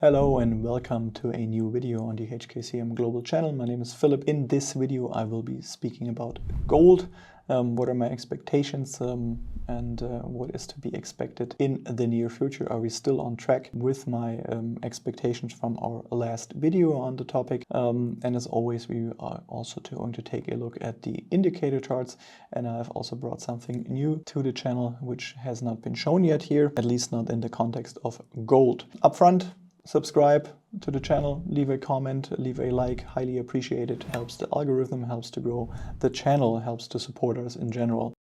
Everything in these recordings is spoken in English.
Hello and welcome to a new video on the HKCM Global channel. My name is Philip. In this video I will be speaking about gold, what are my expectations and what is to be expected in the near future. Are we still on track with my expectations from our last video on the topic? And as always, we are also going to take a look at the indicator charts, and I've also brought something new to the channel which has not been shown yet here, at least not in the context of gold. Up front, subscribe to the channel, leave a comment, leave a like, highly appreciated. Helps the algorithm, helps to grow the channel, helps to support us in general.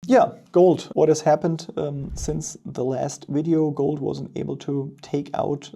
Yeah, gold. What has happened since the last video? Gold wasn't able to take out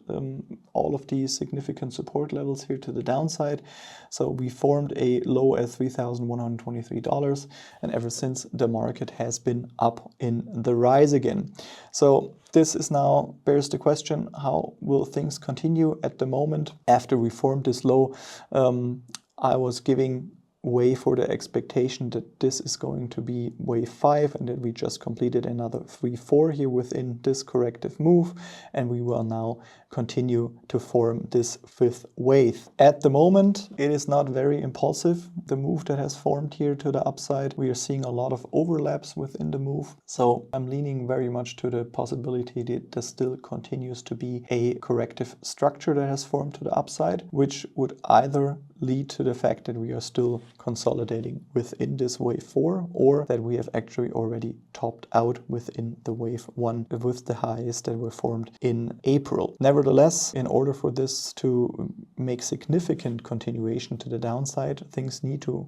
all of these significant support levels here to the downside. So we formed a low at $3,123, and ever since the market has been up in the rise again. So this is now bears the question, how will things continue at the moment? After we formed this low, I was giving way for the expectation that this is going to be wave 5 and that we just completed another 3-4 here within this corrective move, and we will now continue to form this 5th wave. At the moment it is not very impulsive, the move that has formed here to the upside. We are seeing a lot of overlaps within the move, so I'm leaning very much to the possibility that there still continues to be a corrective structure that has formed to the upside, which would either lead to the fact that we are still consolidating within this wave 4, or that we have actually already topped out within the wave 1 with the highs that were formed in April. Nevertheless, in order for this to make significant continuation to the downside, things need to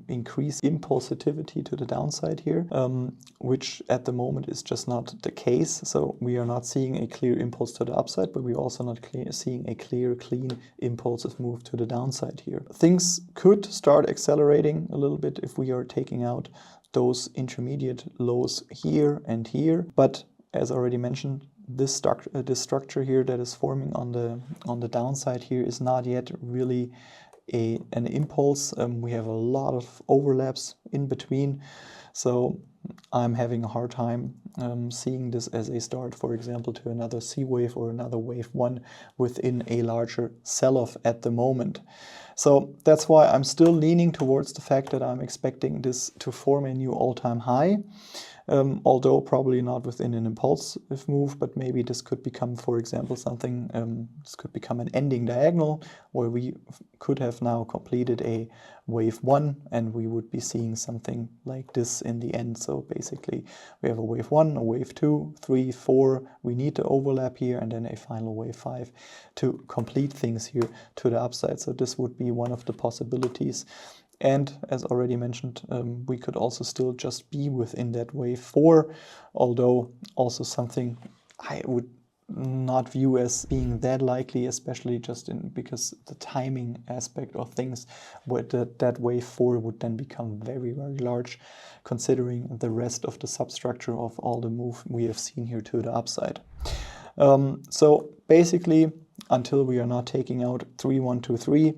increase impulsivity to the downside here, which at the moment is just not the case. So we are not seeing a clear impulse to the upside, but we're also not seeing a clear, clean, impulsive move to the downside here. Things could start accelerating a little bit if we are taking out those intermediate lows here and here, but as already mentioned, this structure here that is forming on the downside here is not yet really an impulse. We have a lot of overlaps in between, so I'm having a hard time seeing this as a start, for example, to another C wave or another wave 1 within a larger sell-off at the moment. So that's why I'm still leaning towards the fact that I'm expecting this to form a new all-time high. Although probably not within an impulsive move, but maybe this could become, for example, something, this could become an ending diagonal, where we could have now completed a wave 1 and we would be seeing something like this in the end. So basically we have a wave 1, a wave 2, 3, 4, we need to overlap here, and then a final wave 5 to complete things here to the upside. So this would be one of the possibilities. And as already mentioned, we could also still just be within that wave 4, although also something I would not view as being that likely, especially just because the timing aspect of things, where that wave 4 would then become very, very large, considering the rest of the substructure of all the move we have seen here to the upside. So basically, until we are not taking out 3123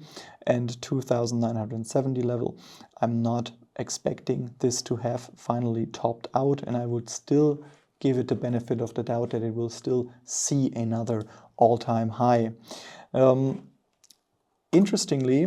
and 2970 level, I'm not expecting this to have finally topped out, and I would still give it the benefit of the doubt that it will still see another all-time high. Interestingly,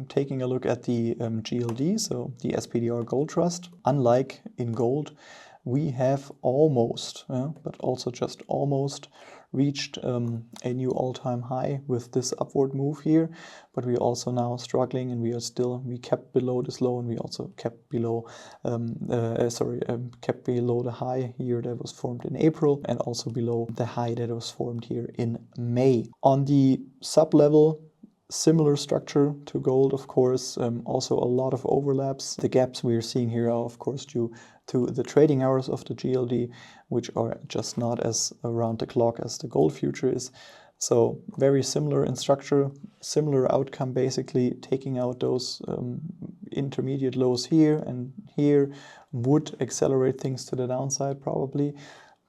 taking a look at the GLD, so the SPDR Gold Trust, unlike in gold, we have almost, but also just almost, reached a new all-time high with this upward move here, but we're also now struggling, and we kept below this low, and we also kept below kept below the high here that was formed in April, and also below the high that was formed here in May. On the sub level, similar structure to gold, of course, also a lot of overlaps. The gaps we are seeing here are, of course, due to the trading hours of the GLD, which are just not as around the clock as the gold future is. So very similar in structure, similar outcome, basically taking out those intermediate lows here and here would accelerate things to the downside probably.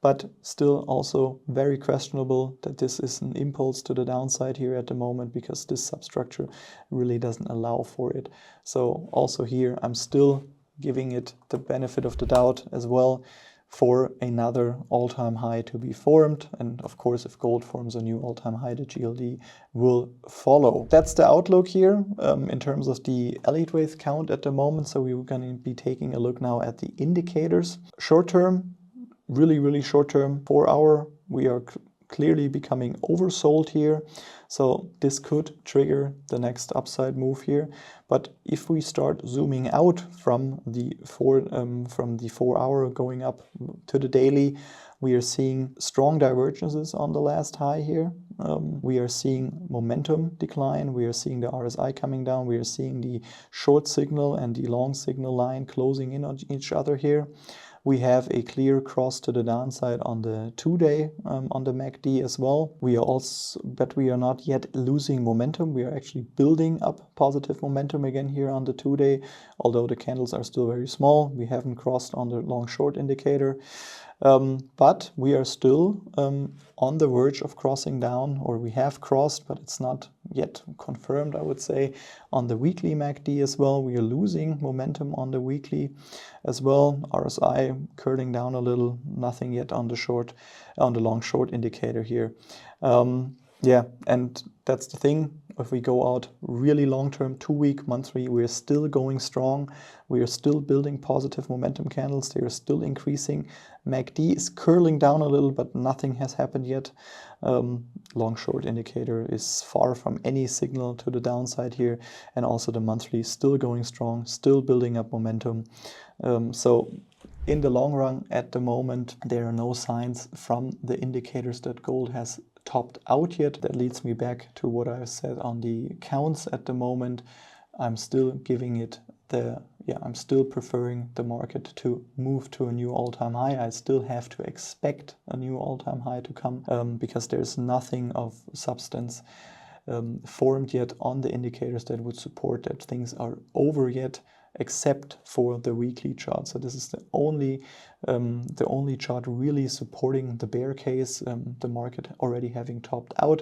but still also very questionable that this is an impulse to the downside here at the moment, because this substructure really doesn't allow for it. So also here I'm still giving it the benefit of the doubt as well for another all-time high to be formed. And of course, if gold forms a new all-time high, the GLD will follow. That's the outlook here in terms of the elite wave count at the moment. So we're going to be taking a look now at the indicators. Short term, really short term, 4 hour, we are clearly becoming oversold here. So this could trigger the next upside move here. But if we start zooming out from the 4 hour going up to the daily, we are seeing strong divergences on the last high here. We are seeing momentum decline. We are seeing the RSI coming down. We are seeing the short signal and the long signal line closing in on each other here. We have a clear cross to the downside on the 2-day on the MACD as well. But we are not yet losing momentum. We are actually building up positive momentum again here on the 2-day, although the candles are still very small. We haven't crossed on the long short indicator. But we are still on the verge of crossing down, or we have crossed, but it's not yet confirmed, I would say. On the weekly MACD as well, we are losing momentum on the weekly as well. RSI curling down a little, nothing yet on the long short indicator here. Yeah, and that's the thing. If we go out really long-term, 2-week, monthly, we're still going strong. We are still building positive momentum candles. They are still increasing. MACD is curling down a little, but nothing has happened yet. Long short indicator is far from any signal to the downside here. And also the monthly is still going strong, still building up momentum. So in the long run, at the moment, there are no signs from the indicators that gold has topped out yet. That leads me back to what I said on the counts at the moment. I'm still giving it I'm still preferring the market to move to a new all-time high. I still have to expect a new all-time high to come because there's nothing of substance formed yet on the indicators that would support that things are over yet, except for the weekly chart. So this is the only chart really supporting the bear case, the market already having topped out,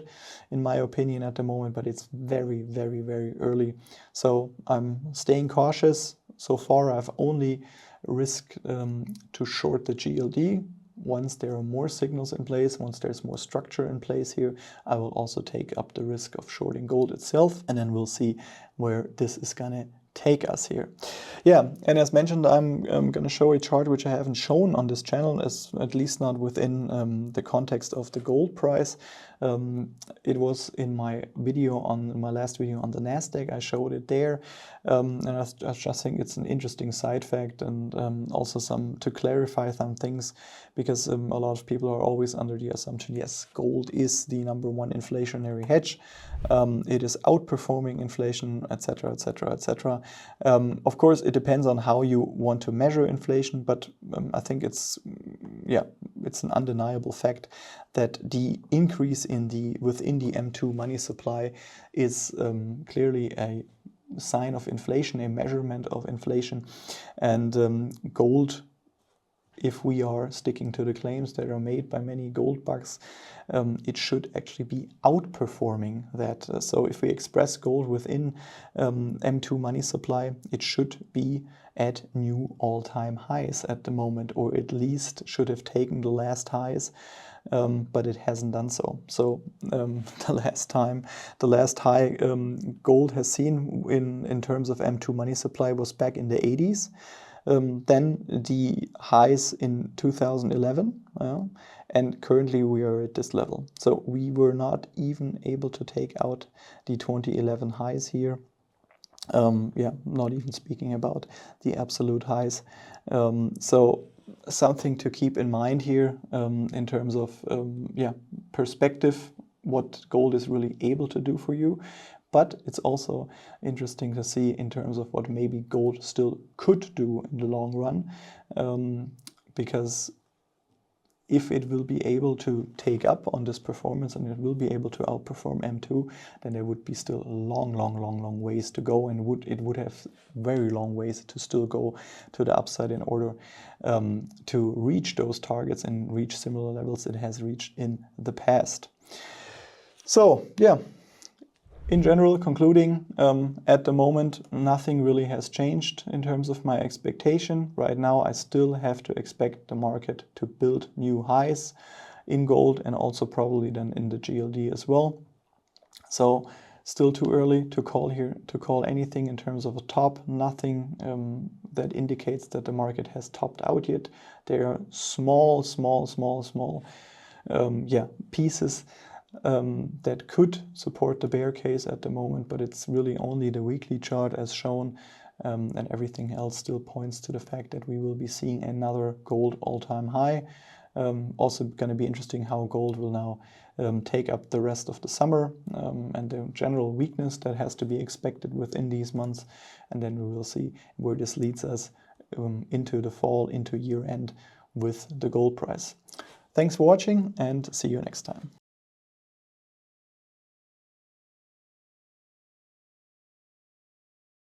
in my opinion, at the moment, but it's very early. So I'm staying cautious. So far, I've only risked to short the GLD. Once there are more signals in place, once there's more structure in place here, I will also take up the risk of shorting gold itself, and then we'll see where this is gonna take us here. Yeah, and as mentioned, I'm going to show a chart which I haven't shown on this channel, as at least not within the context of the gold price. It was in my last video on the Nasdaq. I showed it there, and I just think it's an interesting side fact, and also to clarify some things, because a lot of people are always under the assumption, yes, gold is the #1 inflationary hedge. It is outperforming inflation, etc., etc., etc. Of course, it depends on how you want to measure inflation, but I think it's an undeniable fact that the increase within the M2 money supply is clearly a sign of inflation, a measurement of inflation, and gold, if we are sticking to the claims that are made by many gold bugs, it should actually be outperforming that. So if we express gold within M2 money supply, it should be at new all-time highs at the moment, or at least should have taken the last highs, but it hasn't done so. So the last high gold has seen in terms of M2 money supply was back in the 80s. Then the highs in 2011, and currently we are at this level. So we were not even able to take out the 2011 highs here. Not even speaking about the absolute highs. So something to keep in mind here in terms of perspective, what gold is really able to do for you. But it's also interesting to see in terms of what maybe gold still could do in the long run, because if it will be able to take up on this performance and it will be able to outperform M2, then there would be still long ways to go, and it would have very long ways to still go to the upside in order to reach those targets and reach similar levels it has reached in the past. So yeah, in general, concluding, at the moment, nothing really has changed in terms of my expectation. Right now, I still have to expect the market to build new highs in gold and also probably then in the GLD as well. So still too early to call anything in terms of a top. Nothing that indicates that the market has topped out yet. There are small pieces that could support the bear case at the moment, but it's really only the weekly chart as shown, and everything else still points to the fact that we will be seeing another gold all-time high. Also going to be interesting how gold will now take up the rest of the summer, and the general weakness that has to be expected within these months, and then we will see where this leads us into the fall, into year end with the gold price. Thanks for watching, and see you next time.